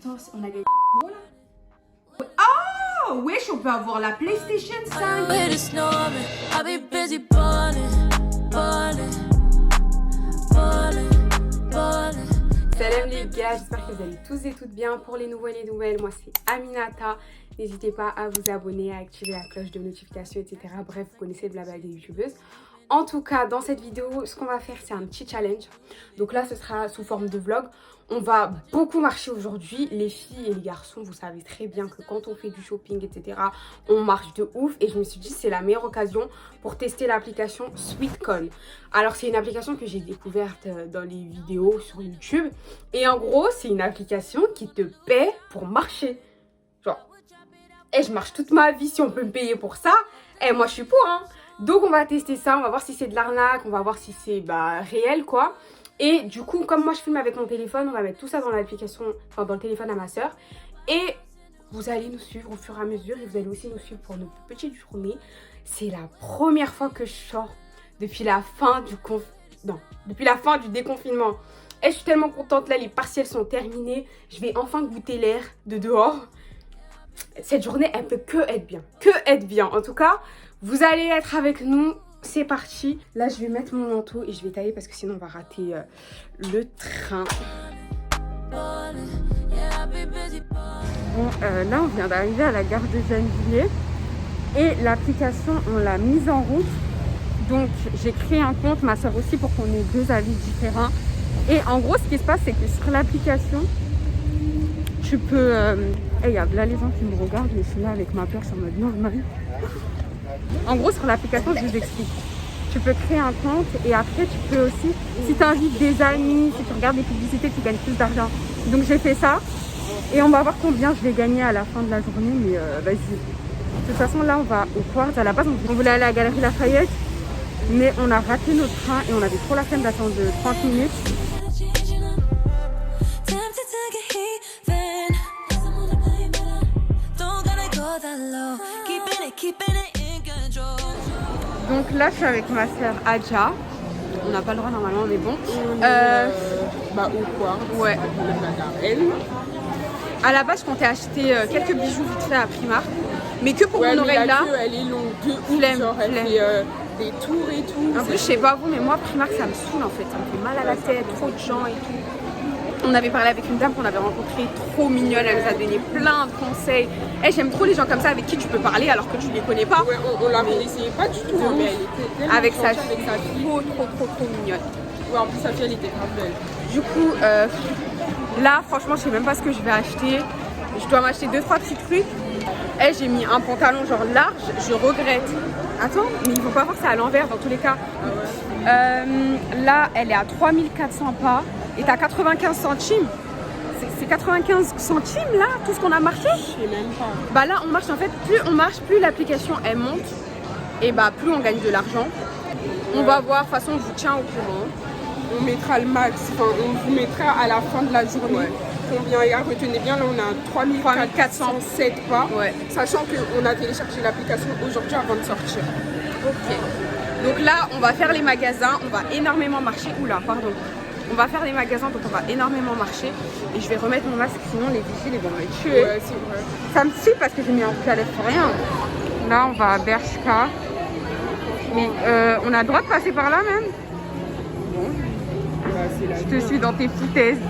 Attends, on a gagné. Voilà. Oh, wesh, on peut avoir la PlayStation 5. Salam les gars, j'espère que vous allez tous et toutes bien. Pour les nouveaux et les nouvelles, moi c'est Aminata. N'hésitez pas à vous abonner, à activer la cloche de notification, etc. Bref, vous connaissez le blabla des youtubeuses. En tout cas, dans cette vidéo, ce qu'on va faire, c'est un petit challenge. Donc là, ce sera sous forme de vlog. On va beaucoup marcher aujourd'hui. Les filles et les garçons, vous savez très bien que quand on fait du shopping, etc., on marche de ouf. Et je me suis dit, c'est la meilleure occasion pour tester l'application Sweetcon. Alors, c'est une application que j'ai découverte dans les vidéos sur YouTube. Et en gros, c'est une application qui te paie pour marcher. Genre, je marche toute ma vie, si on peut me payer pour ça, moi je suis pour, hein. Donc on va tester ça, on va voir si c'est de l'arnaque, on va voir si c'est réel quoi. Et du coup, comme moi je filme avec mon téléphone, on va mettre tout ça dans l'application, enfin dans le téléphone à ma soeur. Et vous allez nous suivre au fur et à mesure et vous allez aussi nous suivre pour nos petites journées. C'est la première fois que je sors depuis la fin du déconfinement. Et je suis tellement contente, là les partiels sont terminés, je vais enfin goûter l'air de dehors. Cette journée, elle peut que être bien. En tout cas, vous allez être avec nous. C'est parti. Là, je vais mettre mon manteau et je vais tailler parce que sinon, on va rater le train. Bon, là, on vient d'arriver à la gare de Gennevilliers. Et l'application, on l'a mise en route. Donc, j'ai créé un compte, ma soeur aussi, pour qu'on ait deux avis différents. Et en gros, ce qui se passe, c'est que sur l'application, tu peux... il y a là les gens qui me regardent, je suis là avec ma peur sur mode normal. En gros, sur l'application, je vous explique. Tu peux créer un compte et après, tu peux aussi, si tu invites des amis, si tu regardes des publicités, tu gagnes plus d'argent. Donc, j'ai fait ça et on va voir combien je vais gagner à la fin de la journée. Mais vas-y. De toute façon, là, on va au Quartz. À la base, on voulait aller à la Galerie Lafayette, mais on a raté notre train et on avait trop la flemme d'attendre 30 minutes. Donc là, je suis avec ma soeur Adja. On n'a pas le droit normalement, mais bon. Au Quartz. Ouais. Elle. À la base, je comptais acheter quelques bijoux vite fait à Primark, mais que pour mon oreille là. Elle est longue de ouf, genre elle fait des tours et tout. En plus, je sais pas vous, mais moi Primark ça me saoule en fait. Ça me fait mal à la tête, trop de gens et tout. On avait parlé avec une dame qu'on avait rencontrée, trop mignonne, elle nous a donné plein de conseils. J'aime trop les gens comme ça avec qui tu peux parler alors que tu les connais pas. Ouais, on la connaissait pas du tout, mais elle était tellement avec sa fille. trop mignonne. Ouais, en plus sa fille elle était grave belle. Du coup, là franchement je sais même pas ce que je vais acheter. Je dois m'acheter 2-3 petits trucs. J'ai mis un pantalon genre large, je regrette. Attends, mais il faut pas voir que c'est à l'envers dans tous les cas. Ah ouais. Là, elle est à 3400 pas. Et t'as 95 centimes. C'est 95 centimes là, tout ce qu'on a marché. Je sais même pas. Bah là on marche en fait, plus on marche, plus l'application elle monte. Et plus on gagne de l'argent. On va voir, de toute façon on vous tient au courant. On mettra le max, enfin on vous mettra à la fin de la journée. Ouais. Combien il y a, retenez bien, là on a 3407 pas. Ouais. Sachant qu'on a téléchargé l'application aujourd'hui avant de sortir. Ok. Donc là on va faire les magasins, on va énormément marcher. Oula, pardon. On va faire des magasins, donc on va énormément marcher. Et je vais remettre mon masque, sinon les vigiles ils vont me tuer. Ouais, c'est vrai. Ça me tue parce que j'ai mis un rouge à lèvres pour rien. Là, on va à Bershka. Mais on a le droit de passer par là même. Bon. Je te suis dans tes foutaises.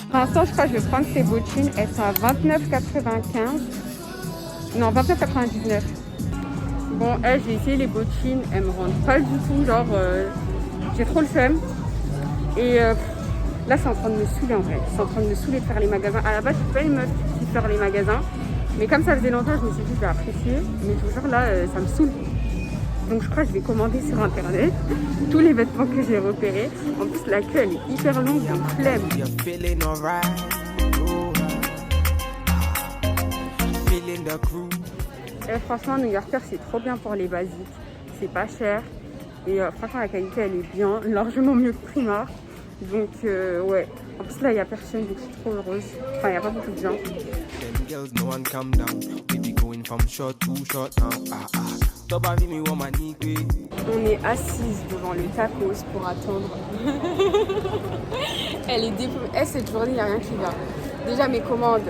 Pour l'instant, je crois que je vais prendre ces bottines. Elles sont à 29,95. Non, 29,99. Bon, j'ai essayé les bottines. Elles me rendent pas du tout. Genre, j'ai trop le seum. Et là, c'est en train de me saouler en vrai. C'est en train de me saouler de faire les magasins. À la base, je suis pas une meuf qui fait les magasins. Mais comme ça faisait longtemps, je me suis dit, je vais apprécier. Mais toujours là, ça me saoule. Donc je crois que je vais commander sur internet tous les vêtements que j'ai repérés. En plus la queue elle est hyper longue, j'ai un flemme. Franchement New Yorker c'est trop bien pour les basiques. C'est pas cher. Et franchement la qualité elle est bien, largement mieux que Primark. Donc ouais. En plus là il n'y a personne donc je suis trop heureuse. Enfin il n'y a pas beaucoup de gens. On est assise devant le tacos pour attendre. Elle est déprimée. Cette journée, il n'y a rien qui va. Déjà, mes commandes,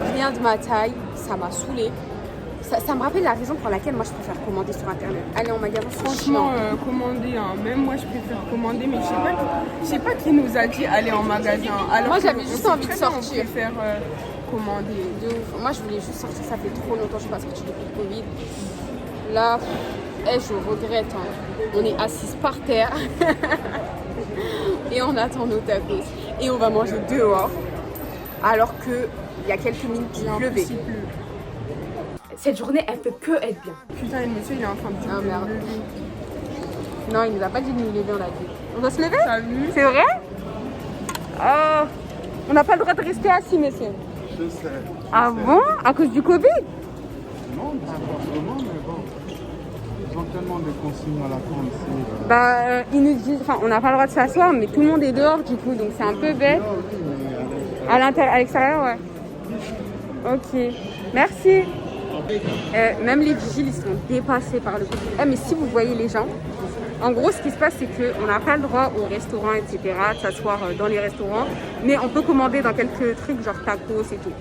rien de ma taille. Ça m'a saoulée. Ça me rappelle la raison pour laquelle moi je préfère commander sur internet. Aller en magasin, franchement, commander, hein. Même moi je préfère commander, mais je sais pas qui nous a dit aller en magasin. Alors moi j'avais juste envie de sortir. Je préfère commander. De ouf. Moi je voulais juste sortir, ça fait trop longtemps que je suis pas sortie depuis le Covid. Là, je regrette. Hein. On est assises par terre et on attend nos tacos. Et on va manger dehors alors qu'il y a quelques minutes il pleuvait. Cette journée, elle peut que être bien. Putain, le monsieur, il est en train de dire merde. Non, il nous a pas dit de nous lever, on l'a dit. On doit se lever? Salut. C'est vrai? Oh, on n'a pas le droit de rester assis, monsieur. Je sais. Ah bon? À cause du Covid? Non, pas forcément, mais bon. Ils ont tellement de consignes à la con ici. Bah, ils nous disent, enfin, on n'a pas le droit de s'asseoir, mais tout le monde est dehors, du coup, donc c'est un peu bête. À l'extérieur, ouais. Ok. Merci. Même les vigiles, ils sont dépassés par le Covid. Mais si vous voyez les gens, en gros, ce qui se passe, c'est qu'on n'a pas le droit au restaurant, etc., de s'asseoir dans les restaurants, mais on peut commander dans quelques trucs, genre tacos et tout.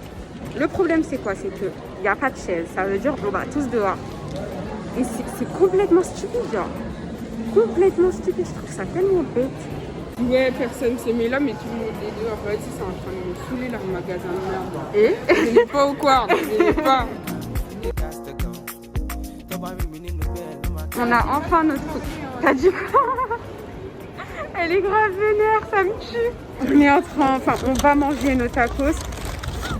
Le problème, c'est quoi? C'est qu'il n'y a pas de chaise. Ça veut dire qu'on va tous dehors. Et c'est complètement stupide, genre. Complètement stupide. Je trouve ça tellement bête. Ouais, personne s'est mis là, mais tout le monde est dehors. Vas-y, c'est en train de me saouler leur magasin de merde. Et je n'ai pas ou quoi? Je n'ai pas. On a enfin notre... T'as dit quoi? Elle est grave vénère, ça me tue. On est en train... Enfin, on va manger nos tacos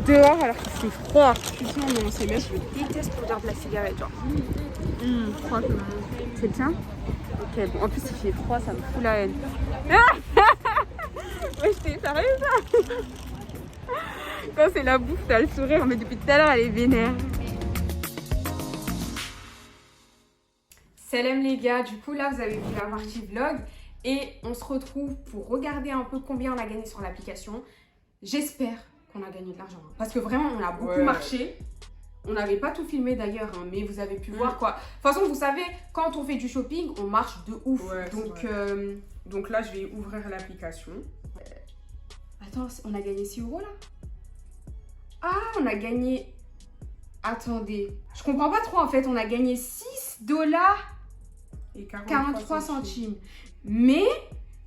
dehors alors qu'il fait froid. Putain, non, c'est même... Je déteste l'odeur de la cigarette, genre. Froid comme... C'est bien? Ok, bon, en plus il fait froid, ça me fout la haine. Ouais, je t'ai sérieuse. Quand c'est la bouffe, t'as le sourire, mais depuis tout à l'heure, elle est vénère. Salam les gars, du coup là vous avez vu la partie vlog et on se retrouve pour regarder un peu combien on a gagné sur l'application. J'espère qu'on a gagné de l'argent parce que vraiment on a beaucoup marché. On n'avait pas tout filmé d'ailleurs, hein, mais vous avez pu voir quoi. De toute façon vous savez, quand on fait du shopping, on marche de ouf. Ouais, donc là je vais ouvrir l'application. Attends, on a gagné 6 € là? Ah, on a gagné... Attendez, je comprends pas trop en fait, on a gagné 6 $ et 43 centimes. Mais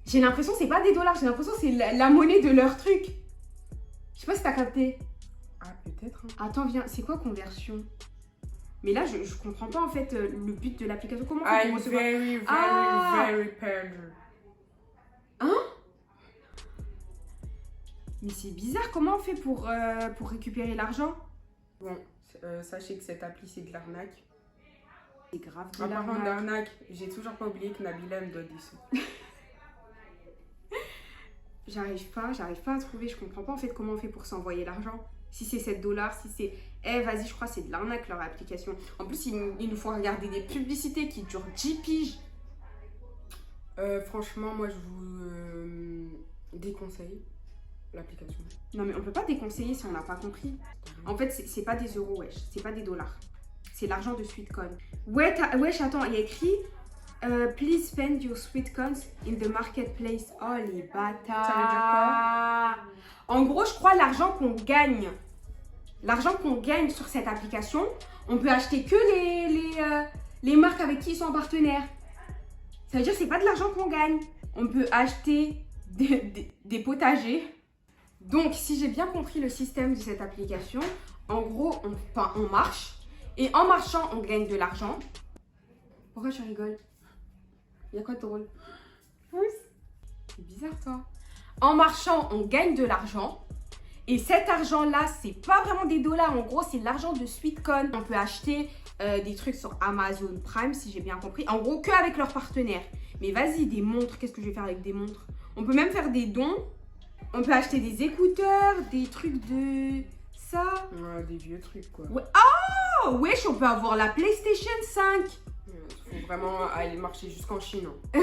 j'ai l'impression que c'est pas des dollars, j'ai l'impression que c'est la monnaie de leur truc. Je sais pas si t'as capté. Ah, peut-être. Hein. Attends, viens, c'est quoi conversion? Mais là, je comprends pas en fait le but de l'application. Comment on I'm peut recevoir... very perdu. Hein? Mais c'est bizarre, comment on fait pour récupérer l'argent? Bon, sachez que cette appli c'est de l'arnaque. C'est grave de l'arnaque. En parlant d'arnaque, j'ai toujours pas oublié que Nabila me doit des sous. J'arrive pas à trouver, je comprends pas en fait comment on fait pour s'envoyer l'argent. Si c'est 7 $, si c'est... vas-y, je crois que c'est de l'arnaque leur application. En plus, ils nous font regarder des publicités qui durent 10 piges. Franchement, moi je vous déconseille l'application. Non mais on peut pas déconseiller si on n'a pas compris. En fait, c'est pas des euros, wesh, c'est pas des dollars. C'est l'argent de Sweetcoin. Wesh, attends, il y a écrit please spend your Sweetcoins in the marketplace. Oh les bâtards. Ça veut dire quoi? En gros, je crois l'argent qu'on gagne. L'argent qu'on gagne sur cette application, on peut acheter que les marques avec qui ils sont en partenaire. Ça veut dire que c'est pas de l'argent qu'on gagne. On peut acheter des potagers. Donc, si j'ai bien compris le système de cette application, en gros, on marche. Et en marchant, on gagne de l'argent. Pourquoi tu rigoles? Il y a quoi de drôle? C'est bizarre, toi. En marchant, on gagne de l'argent. Et cet argent-là, c'est pas vraiment des dollars. En gros, c'est l'argent de Sweetcoin. On peut acheter des trucs sur Amazon Prime, si j'ai bien compris. En gros, qu'avec leurs partenaires. Mais vas-y, des montres. Qu'est-ce que je vais faire avec des montres? On peut même faire des dons. On peut acheter des écouteurs, des trucs de... ça. Ouais, des vieux trucs, quoi. Ouais. Oh, wesh, on peut avoir la PlayStation 5. Il faut vraiment aller marcher jusqu'en Chine. Hein.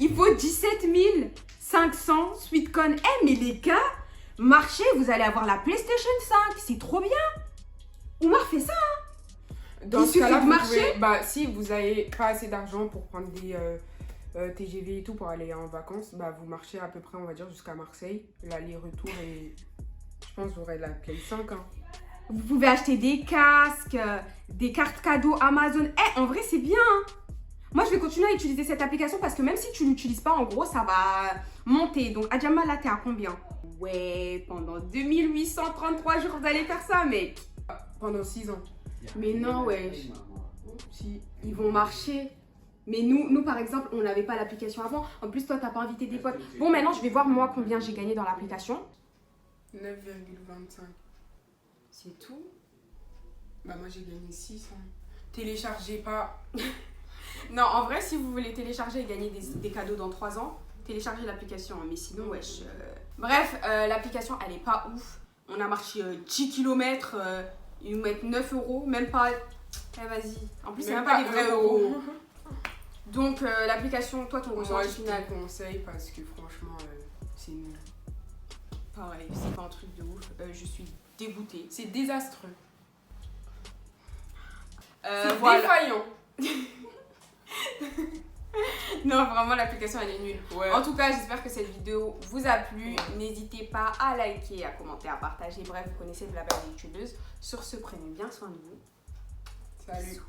Il faut 17 500 Sweetcoin. Mais les gars, marchez, vous allez avoir la PlayStation 5. C'est trop bien. Oumar fait ça, hein. Dans Il ce cas-là, suffit de vous marcher. pouvez, bah, si vous n'avez pas assez d'argent pour prendre des TGV et tout pour aller en vacances, bah, vous marchez à peu près, on va dire, jusqu'à Marseille. L'aller-retour et je pense que vous aurez la Play 5. Hein. Vous pouvez acheter des casques, des cartes cadeaux Amazon. En vrai, c'est bien, hein. Moi, je vais continuer à utiliser cette application parce que même si tu ne l'utilises pas, en gros, ça va monter. Donc, Adjama, là, t'es à combien? Ouais, pendant 2833 jours, vous allez faire ça, mec. Pendant 6 ans. Mais non, ouais. Si, ils vont marcher. Mais nous, par exemple, on n'avait pas l'application avant. En plus, toi, t'as pas invité des potes. Bon, maintenant, je vais voir, moi, combien j'ai gagné dans l'application. 9,25. C'est tout. Bah, moi, j'ai gagné 600. Téléchargez pas. Non, en vrai, si vous voulez télécharger et gagner des cadeaux dans 3 ans, téléchargez l'application. Mais sinon, wesh. Bref, l'application, elle est pas ouf. On a marché 10 km. Ils nous mettent 9 €. Même pas. Vas-y. En plus, c'est même pas des vrais euros. Donc, l'application, toi, ton Moi, ressenti je final. te conseille parce que franchement, c'est nul. Pareil, c'est pas un truc de ouf. Je suis dégoûtée. C'est désastreux. C'est C'est défaillant. Non, vraiment, l'application, elle est nulle. Ouais. En tout cas, j'espère que cette vidéo vous a plu. N'hésitez pas à liker, à commenter, à partager. Bref, vous connaissez Blabla des youtubeuses. Sur ce, prenez bien soin de vous. Salut.